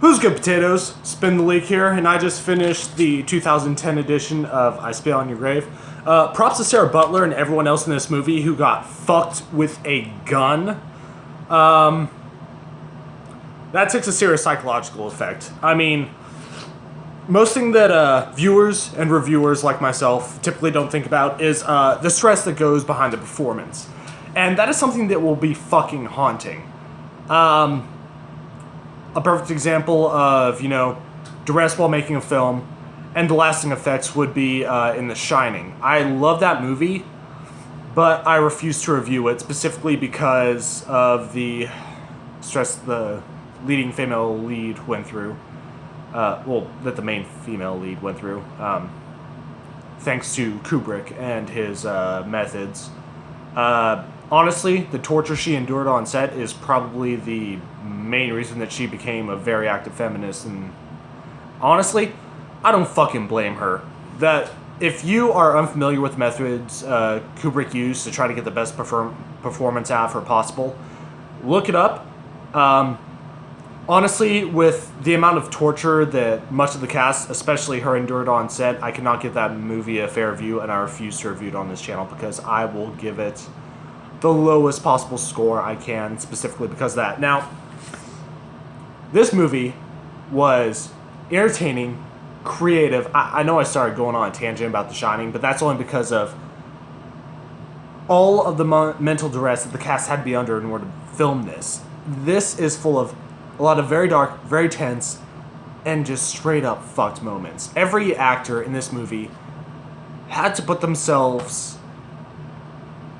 Who's good, potatoes? Spin the Leak here, and I just finished the 2010 edition of I Spit on Your Grave. Props to Sarah Butler and everyone else in this movie who got fucked with a gun. That takes a serious psychological effect. I mean, most thing that viewers and reviewers like myself typically don't think about is the stress that goes behind the performance. And that is something that will be fucking haunting. A perfect example of, duress while making a film and the lasting effects would be in The Shining. I love that movie, but I refuse to review it specifically because of the stress the leading female lead went through. That the main female lead went through. Thanks to Kubrick and his methods. Honestly, the torture she endured on set is probably the main reason that she became a very active feminist, and honestly, I don't fucking blame her. That if you are unfamiliar with the methods Kubrick used to try to get the best performance out of her possible, look it up. Honestly, with the amount of torture that much of the cast, especially her, endured on set, I cannot give that movie a fair review, and I refuse to review it on this channel because I will give it the lowest possible score I can, specifically because of that. Now, this movie was entertaining, creative. I know I started going on a tangent about The Shining, but that's only because of all of the mental duress that the cast had to be under in order to film this. This is full of a lot of very dark, very tense, and just straight up fucked moments. Every actor in this movie had to put themselves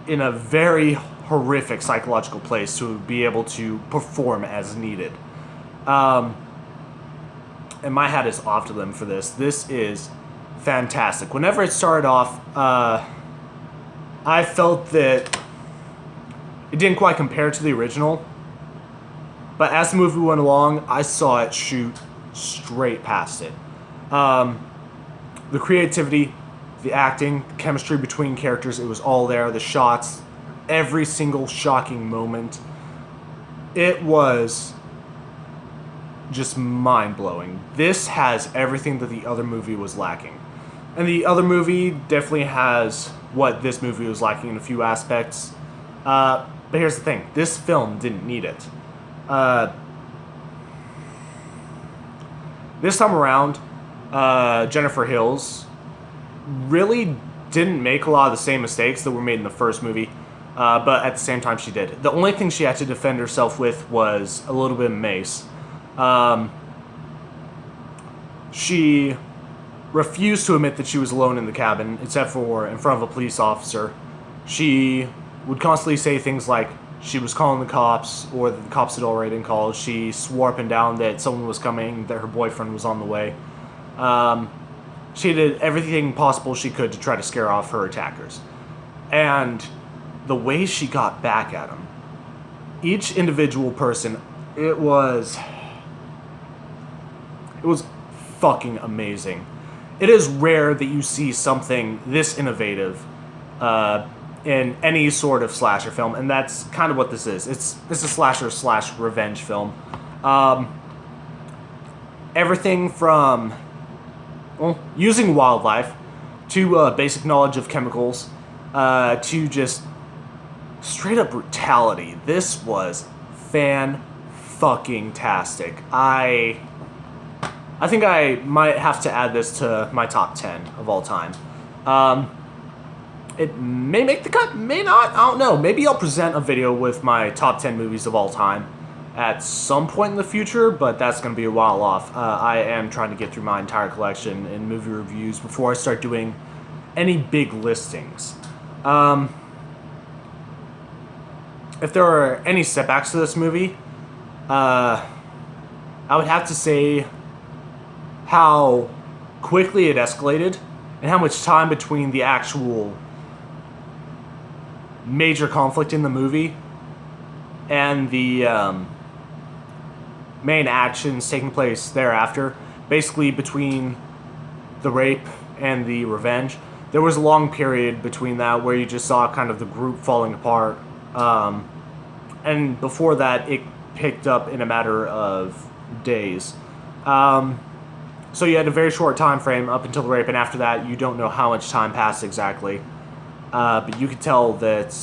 in a very horrific psychological place to be able to perform as needed. And my hat is off to them for this. This is fantastic. Whenever it started off, I felt that it didn't quite compare to the original. But as the movie went along, I saw it shoot straight past it. The creativity, the acting, the chemistry between characters, it was all there. The shots, every single shocking moment. It was just mind-blowing. This has everything that the other movie was lacking. And the other movie definitely has what this movie was lacking in a few aspects. But here's the thing. This film didn't need it. This time around, Jennifer Hills really didn't make a lot of the same mistakes that were made in the first movie, but at the same time she did. The only thing she had to defend herself with was a little bit of mace. She refused to admit that she was alone in the cabin, except for in front of a police officer. She would constantly say things like she was calling the cops, or that the cops had already been called. She swore up and down that someone was coming, that her boyfriend was on the way. She did everything possible she could to try to scare off her attackers. And the way she got back at them, each individual person, it was fucking amazing. It is rare that you see something this innovative in any sort of slasher film, and that's kind of what this is. It's a slasher / revenge film. Everything from using wildlife to basic knowledge of chemicals to just straight up brutality. This was fan-fucking-tastic. I think I might have to add this to my top 10 of all time. It may make the cut, may not, I don't know. Maybe I'll present a video with my top 10 movies of all time at some point in the future, but that's going to be a while off. I am trying to get through my entire collection in movie reviews before I start doing any big listings. If there are any setbacks to this movie, I would have to say how quickly it escalated and how much time between the actual major conflict in the movie and the main actions taking place thereafter, basically between the rape and the revenge. There was a long period between that where you just saw kind of the group falling apart, and before that it picked up in a matter of days. So you had a very short time frame up until the rape, and after that, you don't know how much time passed exactly. But you could tell that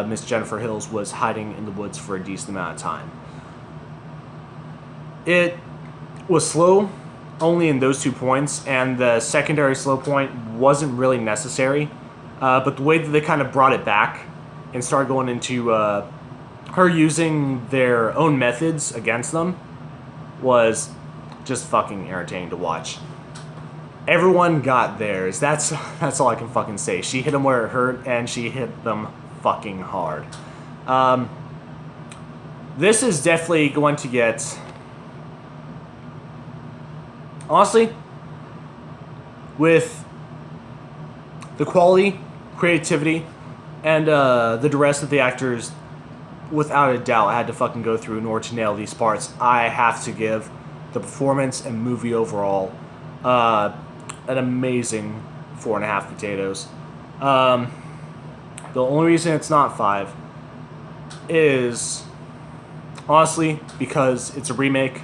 Miss Jennifer Hills was hiding in the woods for a decent amount of time. It was slow only in those 2 points, and the secondary slow point wasn't really necessary. But the way that they kind of brought it back and started going into her using their own methods against them was just fucking entertaining to watch. Everyone got theirs. That's all I can fucking say. She hit them where it hurt, and she hit them fucking hard. This is definitely going to get... Honestly, with the quality, creativity, and the duress that the actors, without a doubt, had to fucking go through in order to nail these parts, I have to give the performance and movie overall an amazing 4.5 potatoes. The only reason it's not 5 is honestly because it's a remake,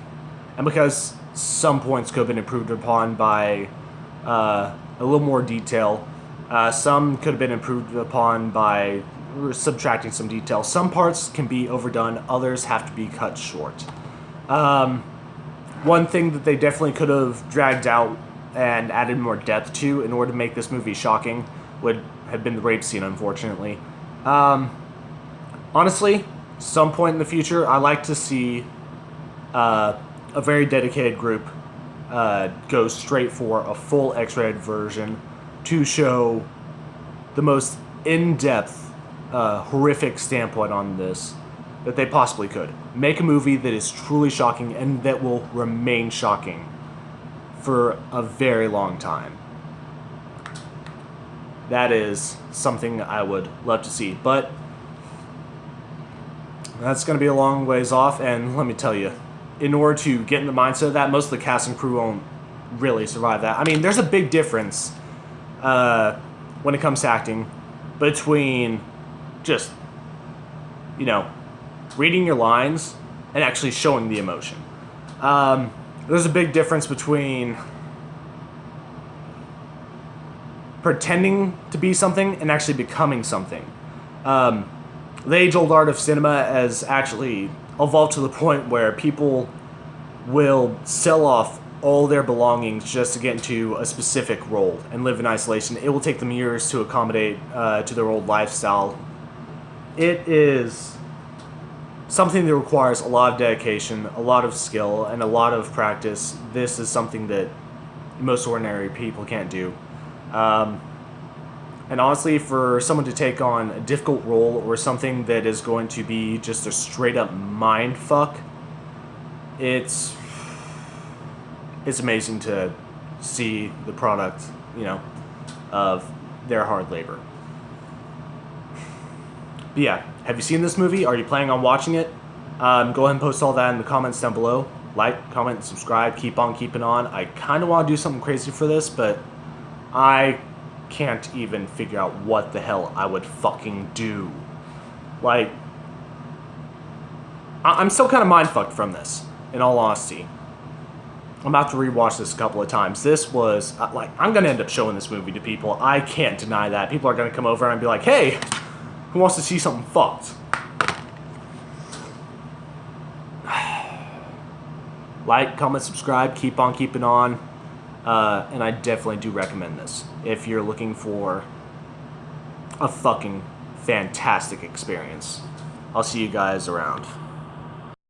and because some points could have been improved upon by a little more detail. Some could have been improved upon by subtracting some detail. Some parts can be overdone, others have to be cut short. One thing that they definitely could have dragged out and added more depth to in order to make this movie shocking would have been the rape scene, unfortunately. Honestly, some point in the future, I like to see a very dedicated group go straight for a full X-rated version to show the most in-depth, horrific standpoint on this that they possibly could. Make a movie that is truly shocking and that will remain shocking for a very long time. That is something I would love to see, but that's going to be a long ways off, and let me tell you, in order to get in the mindset of that, most of the cast and crew won't really survive that. I mean, there's a big difference when it comes to acting between just, reading your lines and actually showing the emotion. There's a big difference between pretending to be something and actually becoming something. The age-old art of cinema has actually evolved to the point where people will sell off all their belongings just to get into a specific role and live in isolation. It will take them years to accommodate to their old lifestyle. It is something that requires a lot of dedication, a lot of skill, and a lot of practice. This is something that most ordinary people can't do. And honestly, for someone to take on a difficult role or something that is going to be just a straight up mind fuck, it's amazing to see the product, of their hard labor. But yeah, have you seen this movie? Are you planning on watching it? Go ahead and post all that in the comments down below. Like, comment, subscribe, keep on keeping on. I kind of want to do something crazy for this, but I can't even figure out what the hell I would fucking do. Like, I'm still kind of mind-fucked from this, in all honesty. I'm about to rewatch this a couple of times. This was, I'm going to end up showing this movie to people. I can't deny that. People are going to come over and be like, hey, who wants to see something fucked? Like, comment, subscribe, keep on keeping on. And I definitely do recommend this if you're looking for a fucking fantastic experience. I'll see you guys around.